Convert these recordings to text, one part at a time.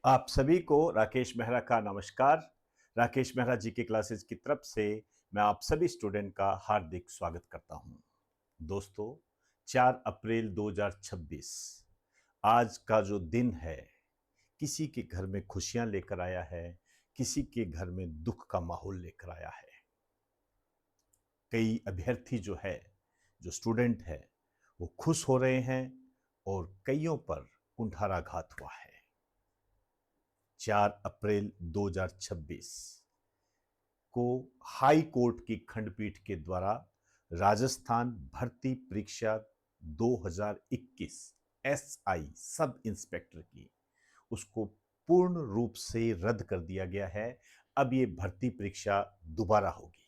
आप सभी को राकेश मेहरा का नमस्कार। राकेश मेहरा जी की क्लासेस की तरफ से मैं आप सभी स्टूडेंट का हार्दिक स्वागत करता हूं। दोस्तों, 4 अप्रैल 2026 आज का जो दिन है, किसी के घर में खुशियां लेकर आया है, किसी के घर में दुख का माहौल लेकर आया है। कई अभ्यर्थी जो स्टूडेंट है, वो खुश हो रहे हैं और कईयों पर कुंठाराघात हुआ है। 4 अप्रैल 2026 को हाई कोर्ट की खंडपीठ के द्वारा राजस्थान भर्ती परीक्षा 2021 एसआई सब इंस्पेक्टर की उसको पूर्ण रूप से रद्द कर दिया गया है। अब ये भर्ती परीक्षा दोबारा होगी।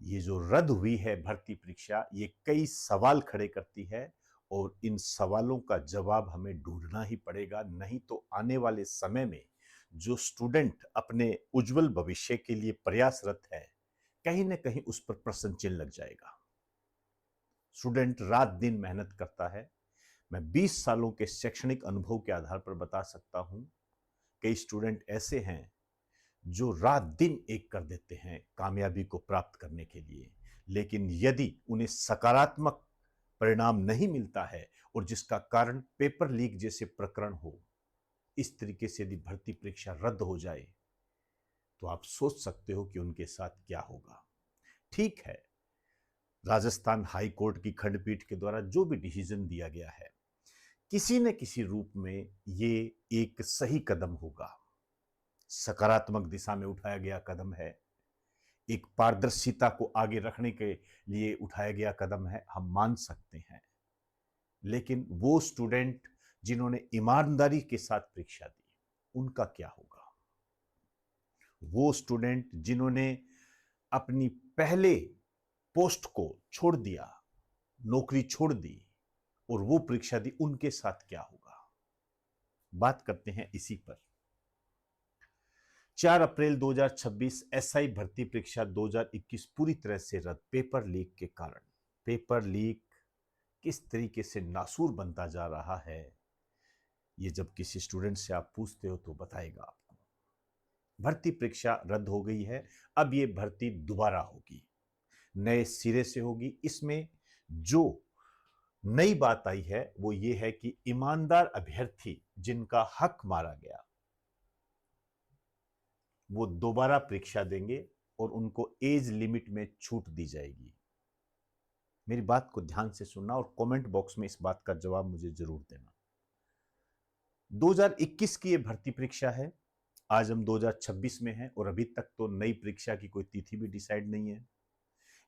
ये जो रद्द हुई है भर्ती परीक्षा, ये कई सवाल खड़े करती है और इन सवालों का जवाब हमें ढूंढना ही पड़ेगा, नहीं तो आने वाले समय में जो स्टूडेंट अपने उज्जवल भविष्य के लिए प्रयासरत है, कहीं ना कहीं उस पर प्रश्न चिन्ह लग जाएगा। स्टूडेंट रात दिन मेहनत करता है। मैं 20 सालों के शैक्षणिक अनुभव के आधार पर बता सकता हूं, कई स्टूडेंट ऐसे हैं जो रात दिन एक कर देते हैं कामयाबी को प्राप्त करने के लिए, लेकिन यदि उन्हें सकारात्मक परिणाम नहीं मिलता है और जिसका कारण पेपर लीक जैसे प्रकरण हो, इस तरीके से यदि भर्ती परीक्षा रद्द हो जाए तो आप सोच सकते हो कि उनके साथ क्या होगा। ठीक है, राजस्थान हाई कोर्ट की खंडपीठ के द्वारा जो भी डिसीजन दिया गया है, किसी न किसी रूप में ये एक सही कदम होगा, सकारात्मक दिशा में उठाया गया कदम है, एक पारदर्शिता को आगे रखने के लिए उठाया गया कदम है, हम मान सकते हैं। लेकिन वो स्टूडेंट जिन्होंने ईमानदारी के साथ परीक्षा दी, उनका क्या होगा? वो स्टूडेंट जिन्होंने अपनी पहले पोस्ट को छोड़ दिया, नौकरी छोड़ दी और वो परीक्षा दी, उनके साथ क्या होगा? बात करते हैं इसी पर। 4 अप्रैल 2026 एसआई भर्ती परीक्षा 2021 पूरी तरह से रद्द, पेपर लीक के कारण। पेपर लीक किस तरीके से नासूर बनता जा रहा है, ये जब किसी स्टूडेंट से आप पूछते हो तो बताएगा आपको। भर्ती परीक्षा रद्द हो गई है, अब ये भर्ती दोबारा होगी, नए सिरे से होगी। इसमें जो नई बात आई है वो ये है कि ईमानदार अभ्यर्थी जिनका हक मारा गया, वो दोबारा परीक्षा देंगे और उनको एज लिमिट में छूट दी जाएगी। मेरी बात को ध्यान से सुनना और कमेंट बॉक्स में इस बात का जवाब मुझे जरूर देना। 2021 की ये भर्ती परीक्षा है, आज हम 2026 में हैं और अभी तक तो नई परीक्षा की कोई तिथि भी डिसाइड नहीं है।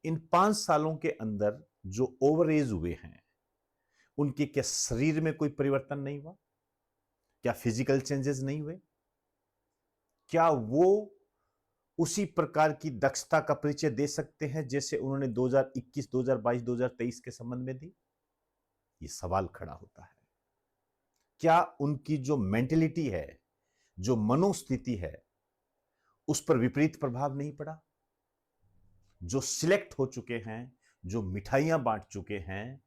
इन 5 सालों के अंदर जो ओवर एज हुए हैं, उनके क्या शरीर में कोई परिवर्तन नहीं हुआ? क्या फिजिकल चेंजेस नहीं हुए? क्या वो उसी प्रकार की दक्षता का परिचय दे सकते हैं जैसे उन्होंने 2021, 2022, 2023 के संबंध में दी? ये सवाल खड़ा होता है। क्या उनकी जो मेंटेलिटी है, जो मनोस्थिति है, उस पर विपरीत प्रभाव नहीं पड़ा? जो सिलेक्ट हो चुके हैं, जो मिठाइयां बांट चुके हैं,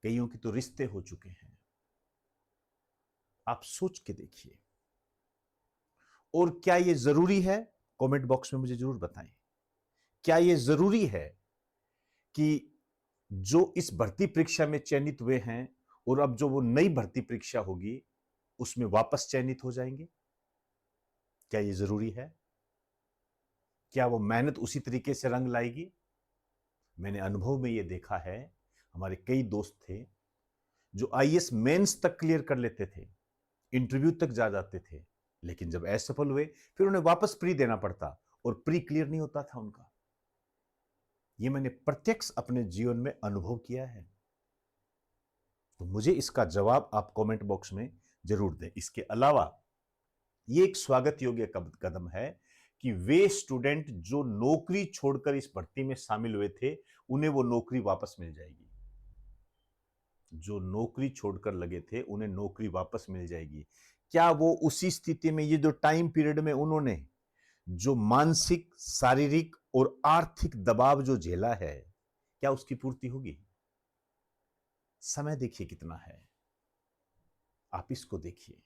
कईयों की तो रिश्ते हो चुके हैं। आप सोच के देखिए। और क्या यह जरूरी है? कमेंट बॉक्स में मुझे जरूर बताएं। क्या यह जरूरी है कि जो इस भर्ती परीक्षा में चयनित हुए हैं और अब जो वो नई भर्ती परीक्षा होगी उसमें वापस चयनित हो जाएंगे? क्या यह जरूरी है? क्या वो मेहनत उसी तरीके से रंग लाएगी? मैंने अनुभव में यह देखा है, हमारे कई दोस्त थे जो आईएएस मेंस तक क्लियर कर लेते थे, इंटरव्यू तक जा जाते थे, लेकिन जब असफल हुए फिर उन्हें वापस प्री देना पड़ता और प्री क्लियर नहीं होता था उनका। यह मैंने प्रत्यक्ष अपने जीवन में अनुभव किया है। तो मुझे इसका जवाब आप कमेंट बॉक्स में जरूर दें। इसके अलावा यह एक स्वागत योग्य कदम है कि वे स्टूडेंट जो नौकरी छोड़कर इस भर्ती में शामिल हुए थे, उन्हें वो नौकरी वापस मिल जाएगी। जो नौकरी छोड़कर लगे थे उन्हें नौकरी वापस मिल जाएगी। क्या वो उसी स्थिति में, ये जो टाइम पीरियड में उन्होंने जो मानसिक, शारीरिक और आर्थिक दबाव जो झेला है, क्या उसकी पूर्ति होगी? समय देखिए कितना है, आप इसको देखिए।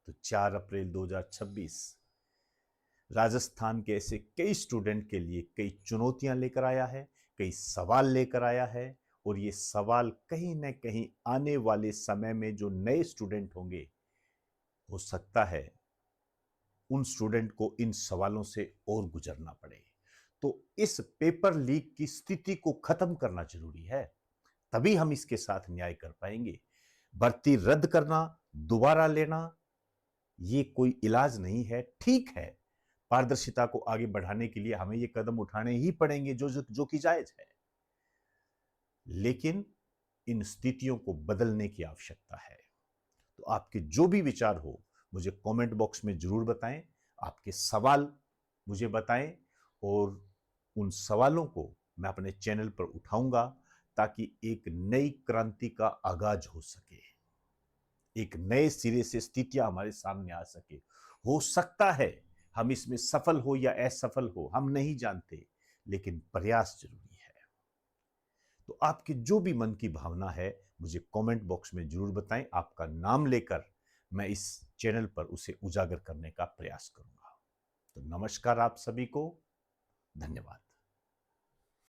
तो 4 अप्रैल 2026 राजस्थान के ऐसे कई स्टूडेंट के लिए कई चुनौतियां लेकर आया है, कई सवाल लेकर आया है, और ये सवाल कहीं न कहीं आने वाले समय में जो नए स्टूडेंट होंगे, हो सकता है उन स्टूडेंट को इन सवालों से और गुजरना पड़े। तो इस पेपर लीक की स्थिति को खत्म करना जरूरी है, तभी हम इसके साथ न्याय कर पाएंगे। भर्ती रद्द करना, दोबारा लेना, ये कोई इलाज नहीं है। ठीक है, पारदर्शिता को आगे बढ़ाने के लिए हमें ये कदम उठाने ही पड़ेंगे जो कि जायज है, लेकिन इन स्थितियों को बदलने की आवश्यकता है। तो आपके जो भी विचार हो मुझे कमेंट बॉक्स में जरूर बताएं, आपके सवाल मुझे बताएं, और उन सवालों को मैं अपने चैनल पर उठाऊंगा ताकि एक नई क्रांति का आगाज हो सके, एक नए सिरे से स्थितियां हमारे सामने आ सके। हो सकता है हम इसमें सफल हो या असफल हो, हम नहीं जानते, लेकिन प्रयास जरूरी है। तो आपकी जो भी मन की भावना है मुझे कमेंट बॉक्स में जरूर बताएं, आपका नाम लेकर मैं इस चैनल पर उसे उजागर करने का प्रयास करूंगा। तो नमस्कार आप सभी को, धन्यवाद।